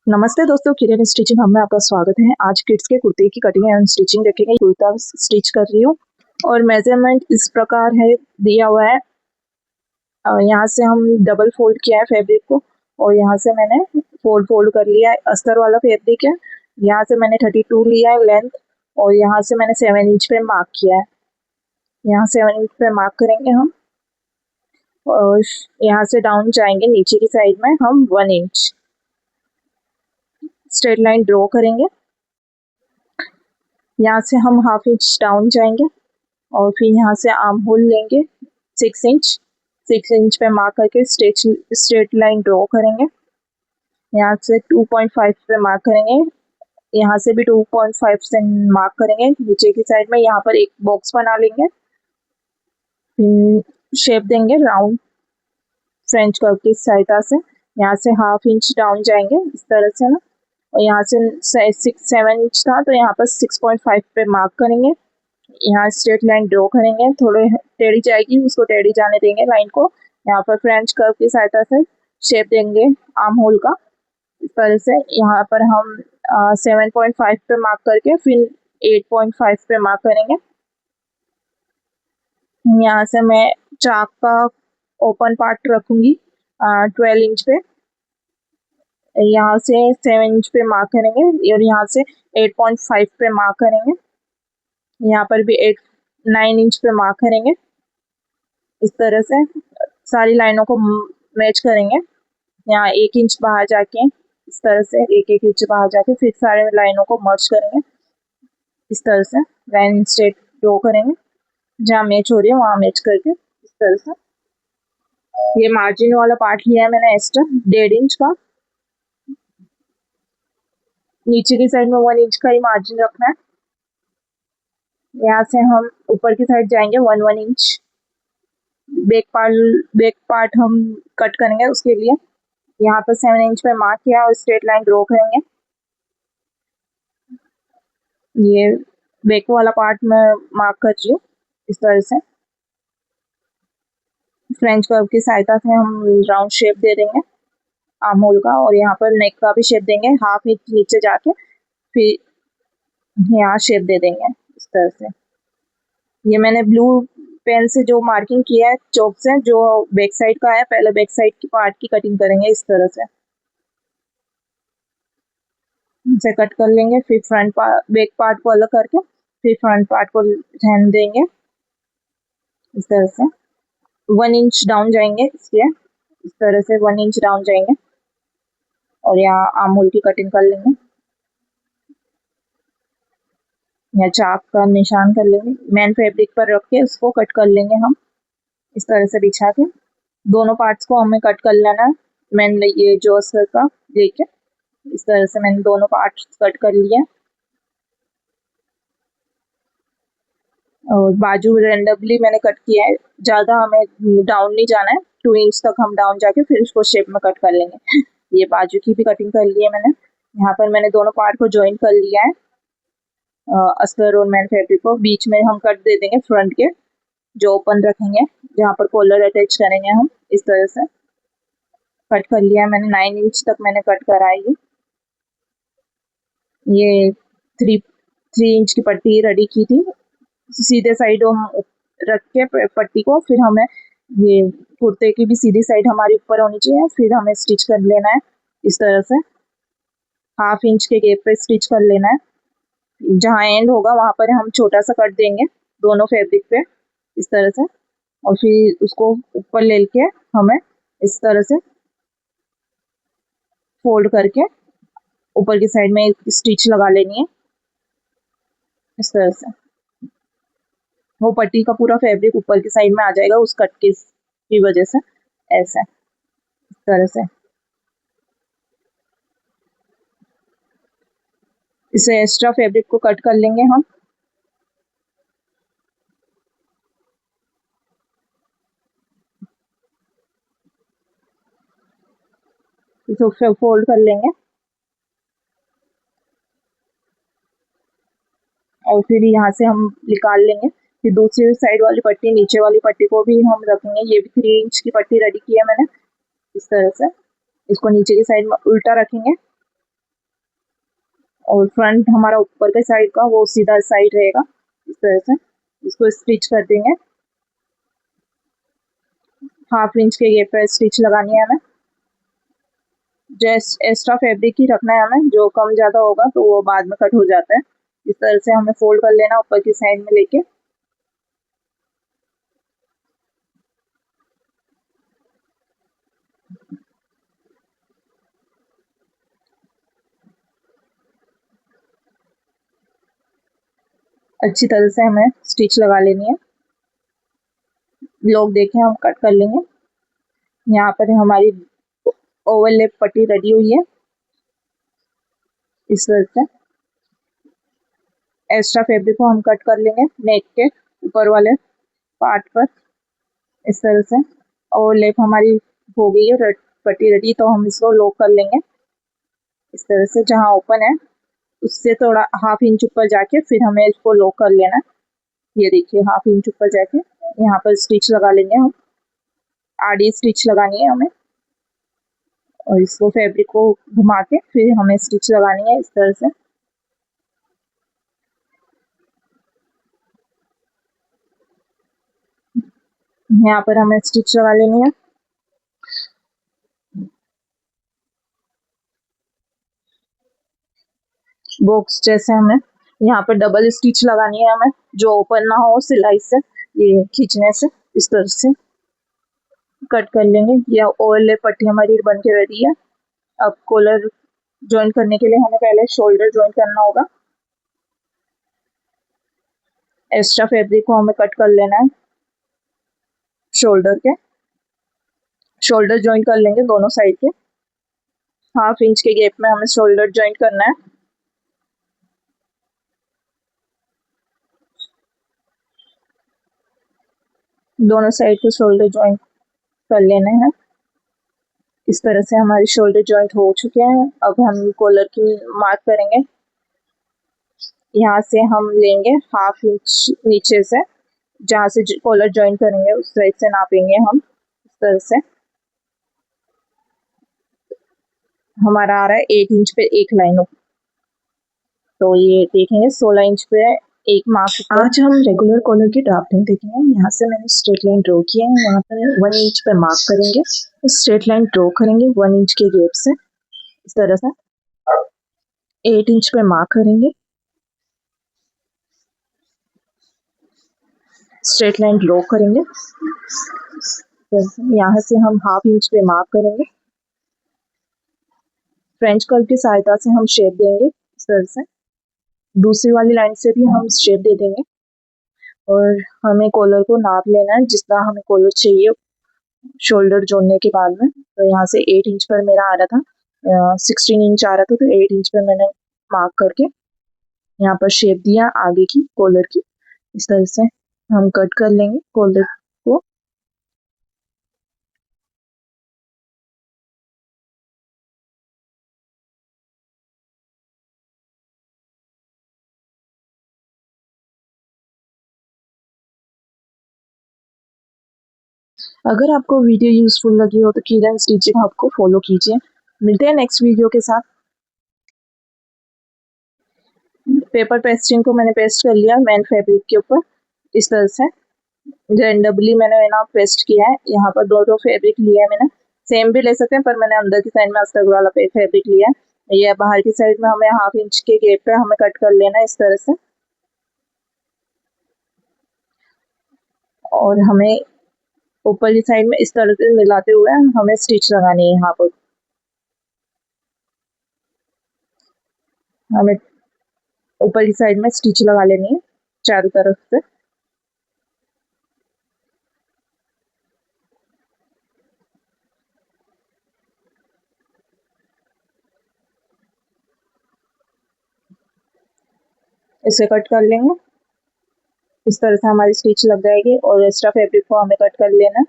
नमस्ते दोस्तों, किरण stitching hub में आपका स्वागत है। आज किड्स के कुर्ते की कटिंग एंड स्टिचिंग देखेंगे। कुर्ता स्टिच कर रही हूँ और मेजरमेंट इस प्रकार है दिया हुआ है। यहाँ से हम डबल फोल्ड किया है फैब्रिक को और यहाँ से मैंने फोल्ड कर लिया है। अस्तर वाला फैब्रिक है। यहाँ से मैंने 32 लिया है लेंथ और यहाँ से मैंने 7 इंच पे मार्क किया है। यहाँ 7 इंच पे मार्क करेंगे हम और यहाँ से डाउन जाएंगे। नीचे की साइड में हम 1 इंच स्ट्रेट लाइन ड्रॉ करेंगे। यहाँ से हम हाफ इंच डाउन जाएंगे और फिर यहाँ से आर्म होल लेंगे 6 इंच पे मार्क करके स्ट्रेट लाइन ड्रॉ करेंगे। यहाँ से 2.5 पे मार्क करेंगे। यहाँ से भी 2.5 से मार्क करेंगे। नीचे की साइड में यहाँ पर एक बॉक्स बना लेंगे, फिर शेप देंगे राउंड फ्रेंच कर्व की सहायता से। यहाँ से हाफ इंच डाउन जाएंगे इस तरह से ना, और यहाँ से 7 इंच था तो यहाँ पर 6.5 पे मार्क करेंगे। यहाँ स्ट्रेट लाइन ड्रॉ करेंगे, थोड़े टेढ़ी जाएगी, उसको टेढ़ी जाने देंगे लाइन को। यहाँ पर फ्रेंच कर्व की सहायता से शेप देंगे आर्म होल का इस तरह से। यहाँ पर हम 7.5 पे मार्क करके फिर 8.5 पे मार्क करेंगे। यहाँ से मैं चाक का ओपन पार्ट रखूंगी 12 इंच पे। यहाँ से 7 इंच पे मार्क करेंगे और यहाँ से 8.5 पे मार्क करेंगे। यहाँ पर भी 9 इंच पे मार्क करेंगे। इस तरह से सारी लाइनों को मैच करेंगे। यहाँ 1 इंच बाहर जाके इस तरह से एक इंच बाहर जाके फिर सारे लाइनों को मर्ज करेंगे। इस तरह से लाइन स्ट्रेट ड्रॉ करेंगे, जहाँ मैच हो रही है वहाँ मैच करके इस तरह से। ये मार्जिन वाला पार्ट लिया है मैंने एक्स्ट्रा 1.5 इंच का। नीचे की साइड में 1 इंच का ही मार्जिन रखना है। यहाँ से हम ऊपर की साइड जाएंगे 1 इंच। बैक पार्ट हम कट करेंगे, उसके लिए यहाँ पर 7 इंच पे मार्क किया और स्ट्रेट लाइन ड्रॉ करेंगे। ये बैक वाला पार्ट में मार्क कर रही हूँ इस तरह से। फ्रेंच कर्व की सहायता से हम राउंड शेप दे देंगे आर्म होल का, और यहाँ पर नेक का भी शेप देंगे। हाफ इंच नीचे जाके फिर यहाँ शेप दे देंगे इस तरह से। ये मैंने ब्लू पेन से जो मार्किंग किया है चौक से, जो बैक साइड का है, पहले बैक साइड की पार्ट की कटिंग करेंगे इस तरह से। इसे कट कर लेंगे, फिर बैक पार्ट को अलग करके फिर फ्रंट पार्ट को रहने देंगे इस तरह से। 1 इंच डाउन जाएंगे इसलिए इस तरह से 1 इंच डाउन जाएंगे और यहाँ आर्म होल की कटिंग कर लेंगे। यहाँ चाक का निशान कर लेंगे, मेन फैब्रिक पर रख के उसको कट कर लेंगे हम इस तरह से बिछा के। दोनों पार्ट्स को हमें कट कर लेना है। मैंने ये जो अस्तर का लेके इस तरह से मैंने दोनों पार्ट्स कट कर लिया और बाजू रेंडमली मैंने कट किया है। ज़्यादा हमें डाउन नहीं जाना है, 2 इंच तक हम डाउन जाके फिर उसको शेप में कट कर लेंगे। ये बाजू की भी कटिंग कर ली है मैंने। यहाँ पर मैंने दोनों पार्ट को ज्वाइन कर लिया है अस्तर और मेन फैब्रिक को। बीच में हम कट दे देंगे फ्रंट के, जो ओपन रखेंगे, जहाँ पर कॉलर अटैच करेंगे हम इस तरह से। कट कर लिया है मैंने, 9 इंच तक मैंने कट करा है। ये 3 इंच की पट्टी रेडी की थी। सीधे साइड हम रख के पट्टी को, फिर हमें ये कुर्ते की भी सीधी साइड हमारी ऊपर होनी चाहिए, फिर हमें स्टिच कर लेना है इस तरह से। हाफ इंच के गैप पे स्टिच कर लेना है। जहाँ एंड होगा वहाँ पर हम छोटा सा कट देंगे दोनों फैब्रिक पे इस तरह से, और फिर उसको ऊपर ले के हमें इस तरह से फोल्ड करके ऊपर की साइड में एक स्टिच लगा लेनी है इस तरह से। वो पट्टी का पूरा फैब्रिक ऊपर की साइड में आ जाएगा उस कट की वजह से, ऐसा इस तरह से। इसे एक्स्ट्रा फैब्रिक को कट कर लेंगे हम। इसे फोल्ड कर लेंगे और फिर यहाँ से हम निकाल लेंगे। फिर दूसरी साइड वाली पट्टी, नीचे वाली पट्टी को भी हम रखेंगे। ये भी 3 इंच की पट्टी रेडी की है मैंने इस तरह से। इसको नीचे की साइड में उल्टा रखेंगे और फ्रंट हमारा ऊपर के साइड का वो सीधा साइड रहेगा इस तरह से। इसको स्टिच कर देंगे। 1/2 इंच के गैप पर स्टिच लगानी है हमें। जस्ट एक्स्ट्रा फैब्रिक ही रखना है हमें, जो कम ज़्यादा होगा तो वो बाद में कट हो जाता है। इस तरह से हमें फोल्ड कर लेना ऊपर की साइड में लेके। अच्छी तरह से हमें स्टिच लगा लेनी है। लोग देखें हम कट कर लेंगे। यहाँ पर हमारी ओवरलैप पट्टी रेडी हुई है। इस तरह से एक्स्ट्रा फैब्रिक को हम कट कर लेंगे नेक के ऊपर वाले पार्ट पर इस तरह से। ओवरलैप हमारी हो गई है पट्टी रेडी, तो हम इसको लॉक कर लेंगे इस तरह से। जहाँ ओपन है उससे थोड़ा 1/2 इंच ऊपर जाके फिर हमें इसको लॉक कर लेना है। ये देखिए 1/2 इंच ऊपर जाके यहाँ पर स्टिच लगा लेंगे हम। आड़ी स्टिच लगानी है हमें और इसको फैब्रिक को घुमा के फिर हमें स्टिच लगानी है इस तरह से। यहाँ पर हमें स्टिच लगा लेनी है। बॉक्स जैसे हमें यहाँ पर डबल स्टिच लगानी है हमें, जो ओपन ना हो सिलाई से, ये खींचने से इस तरह से कट कर लेंगे। यह ओवरलैप पट्टी हमारी बन के रेडी है। अब कॉलर ज्वाइन करने के लिए हमें पहले शोल्डर ज्वाइन करना होगा। एक्स्ट्रा फैब्रिक को हमें कट कर लेना है शोल्डर के। शोल्डर ज्वाइन कर लेंगे दोनों साइड के। 1/2 इंच के गैप में हमें शोल्डर ज्वाइन करना है। दोनों साइड के शोल्डर ज्वाइन कर लेने हैं। इस तरह से हमारे शोल्डर ज्वाइंट हो चुके हैं। अब हम कॉलर की मार्क करेंगे। यहाँ से हम लेंगे 1/2 इंच नीचे से, जहाँ से कॉलर ज्वाइन करेंगे उस साइड से नापेंगे हम इस तरह से। हमारा आ रहा है 8 इंच पे एक लाइन, तो ये देखेंगे 16 इंच पे एक मार्क। आज हम रेगुलर कॉलर की ड्राफ्टिंग देखेंगे। यहाँ से मैंने स्ट्रेट लाइन ड्रॉ किया है, यहाँ पर 1 इंच पे मार्क करेंगे, स्ट्रेट लाइन ड्रॉ करेंगे 1 इंच के गैप से इस तरह से। 8 इंच पे मार्क करेंगे, स्ट्रेट लाइन ड्रॉ करेंगे। यहाँ से हम 1/2 इंच पे मार्क करेंगे। फ्रेंच कर्व की सहायता से हम शेप देंगे इस तरह से। दूसरी वाली लाइन से भी हम शेप दे देंगे और हमें कॉलर को नाप लेना है जितना हमें कॉलर चाहिए शोल्डर जोड़ने के बाद में। तो यहाँ से 8 इंच पर मेरा आ रहा था, 16 इंच आ रहा था, तो 8 इंच पर मैंने मार्क करके यहाँ पर शेप दिया आगे की कॉलर की। इस तरह से हम कट कर लेंगे कॉलर को। अगर आपको वीडियो यूजफुल लगी हो तो कीरन स्टिचिंग हब को फॉलो कीजिए। मिलते हैं नेक्स्ट वीडियो के साथ। पेपर पेस्टिंग को मैंने पेस्ट कर लिया मेन फैब्रिक के ऊपर इस तरह से। रैंडमली मैंने ना पेस्ट किया है। यहाँ पर दो फैब्रिक लिया है मैंने, सेम भी ले सकते हैं पर मैंने अंदर की साइड में अस्तर वाला फैब्रिक लिया है। ये बाहर की साइड में हमें 1/2 इंच के गैप पे हमें कट कर लेना है इस तरह से। और हमें ऊपर की साइड में इस तरह से मिलाते हुए हमें स्टिच लगानी है। यहाँ पर हमें ऊपर की साइड में स्टिच लगा लेनी है चारों तरफ से। इसे कट कर लेंगे इस तरह से, हमारी स्टिच लग जाएगी। और एक्स्ट्रा फैब्रिक को हमें कट कर लेना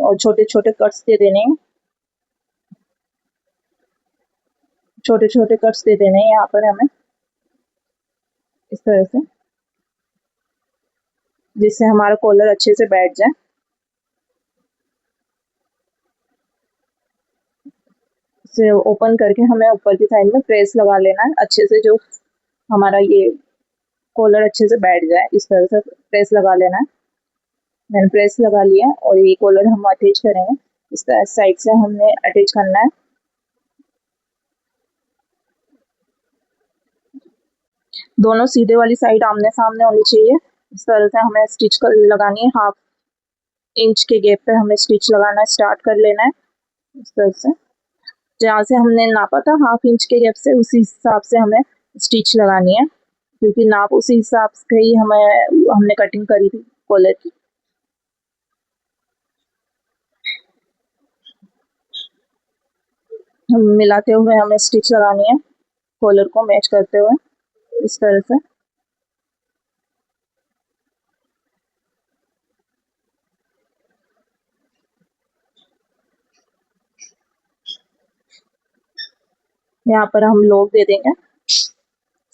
और छोटे छोटे कट्स दे देने हैं। छोटे छोटे कट्स दे देने हैं यहाँ पर हमें इस तरह से, जिससे हमारा कॉलर अच्छे से बैठ जाए। से ओपन करके हमें ऊपर की साइड में प्रेस लगा लेना है अच्छे से, जो हमारा ये कॉलर अच्छे से बैठ जाए, इस तरह से प्रेस लगा लेना है। मैंने प्रेस लगा लिया और ये कॉलर हम अटैच करेंगे, इस तरह साइड से हमने अटैच करना है। दोनों सीधे वाली साइड आमने सामने होनी चाहिए। इस तरह से हमें स्टिच कर लगानी है, 1/2 इंच के गैप पे हमें स्टिच लगाना स्टार्ट कर लेना है। इस तरह से जहाँ से हमने नापा था 1/2 इंच के गैप से, उसी हिसाब से हमें स्टिच लगानी है, क्योंकि नाप उसी हिसाब से ही हमने कटिंग करी थी कॉलर की। हम मिलाते हुए हमें स्टिच लगानी है, कॉलर को मैच करते हुए इस तरह से। यहाँ पर हम लॉक दे देंगे,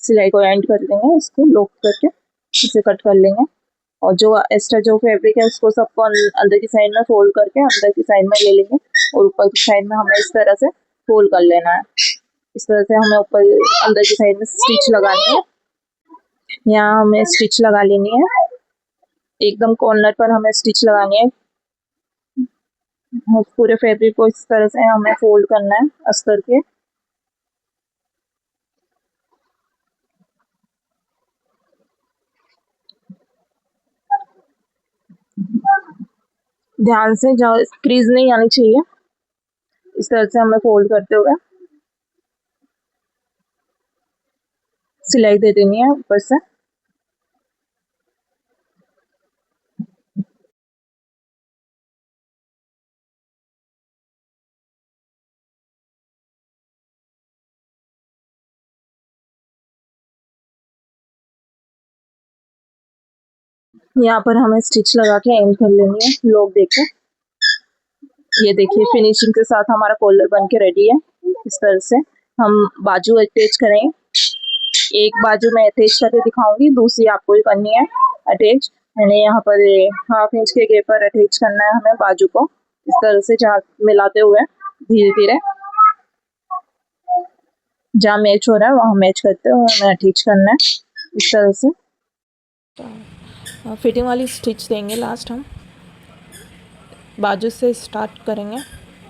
सिलाई को एंड कर देंगे, इसको लॉक करके इसे कट कर लेंगे। और जो एक्स्ट्रा जो फैब्रिक है उसको सबको अंदर की साइड में फोल्ड करके अंदर की साइड में ले लेंगे, और ऊपर की साइड में हमें इस तरह से फोल्ड कर लेना है। इस तरह से हमें ऊपर अंदर की साइड में स्टिच लगानी है। यहाँ हमें स्टिच लगा लेनी है, एकदम कॉर्नर पर हमें स्टिच लगानी है। पूरे फैब्रिक को इस तरह से हमें फोल्ड करना है अस्तर के। ध्यान से, जहाँ क्रीज नहीं आनी चाहिए, इस तरह से हमें फोल्ड करते हुए सिलाई दे देनी है ऊपर से। यहाँ पर हमें स्टिच लगा के एंड कर लेनी है, लोग देखें। ये देखिए फिनिशिंग के साथ हमारा कॉलर बन के रेडी है। इस तरह से हम बाजू अटैच करेंगे, एक बाजू में अटैच करके दिखाऊंगी, दूसरी आपको ही करनी है अटैच। मैंने यहाँ पर 1/2 इंच के गैप पर अटैच करना है हमें बाजू को, इस तरह से जहाँ मिलाते हुए धीरे धीरे जहाँ मैच हो रहा है वहाँ मैच करते हुए हमें अटैच करना है इस तरह से। फिटिंग वाली स्टिच देंगे लास्ट, हम बाजू से स्टार्ट करेंगे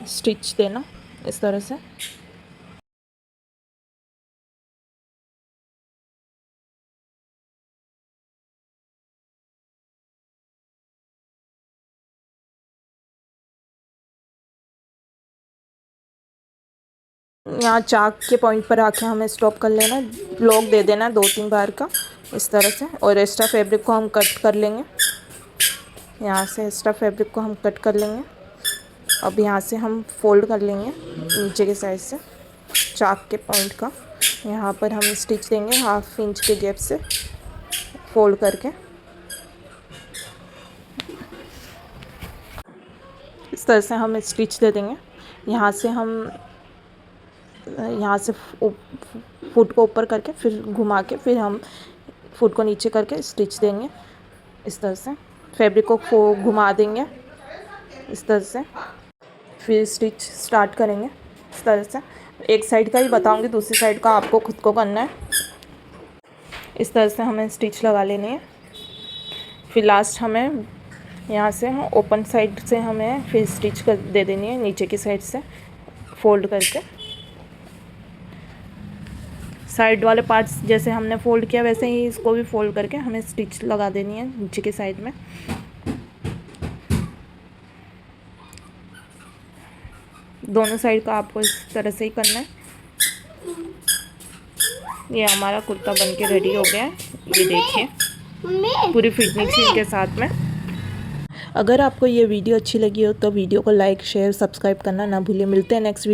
स्टिच देना इस तरह से। यहाँ चाक के पॉइंट पर आके हमें स्टॉप कर लेना, लॉक दे देना 2-3 बार का इस तरह से, और एक्स्ट्रा फैब्रिक को हम कट कर लेंगे। यहाँ से एक्स्ट्रा फैब्रिक को हम कट कर लेंगे। अब यहाँ से हम फोल्ड कर लेंगे नीचे के साइड से चाक के पॉइंट का। यहाँ पर हम स्टिच देंगे 1/2 इंच के गैप से फोल्ड करके। इस तरह से हम स्टिच दे देंगे। यहाँ से हम फुट को ऊपर करके फिर घुमा के फिर हम फुट को नीचे करके स्टिच देंगे इस तरह से। फैब्रिक को घुमा देंगे इस तरह से, फिर स्टिच स्टार्ट करेंगे इस तरह से। एक साइड का ही बताऊंगी, दूसरी साइड का आपको खुद को करना है। इस तरह से हमें स्टिच लगा लेनी है। फिर लास्ट हमें यहाँ से ओपन साइड से हमें फिर स्टिच कर दे देनी है नीचे की साइड से फोल्ड करके। साइड वाले पार्ट्स जैसे हमने फोल्ड किया वैसे ही इसको भी फोल्ड करके हमें स्टिच लगा देनी है नीचे की साइड में। दोनों साइड का आपको इस तरह से ही करना है। ये हमारा कुर्ता बन के रेडी हो गया है, ये देखिए पूरी फिटिंग के साथ में। अगर आपको ये वीडियो अच्छी लगी हो तो वीडियो को लाइक शेयर सब्सक्राइब करना ना भूलिए। मिलते हैं नेक्स्ट वीडियो।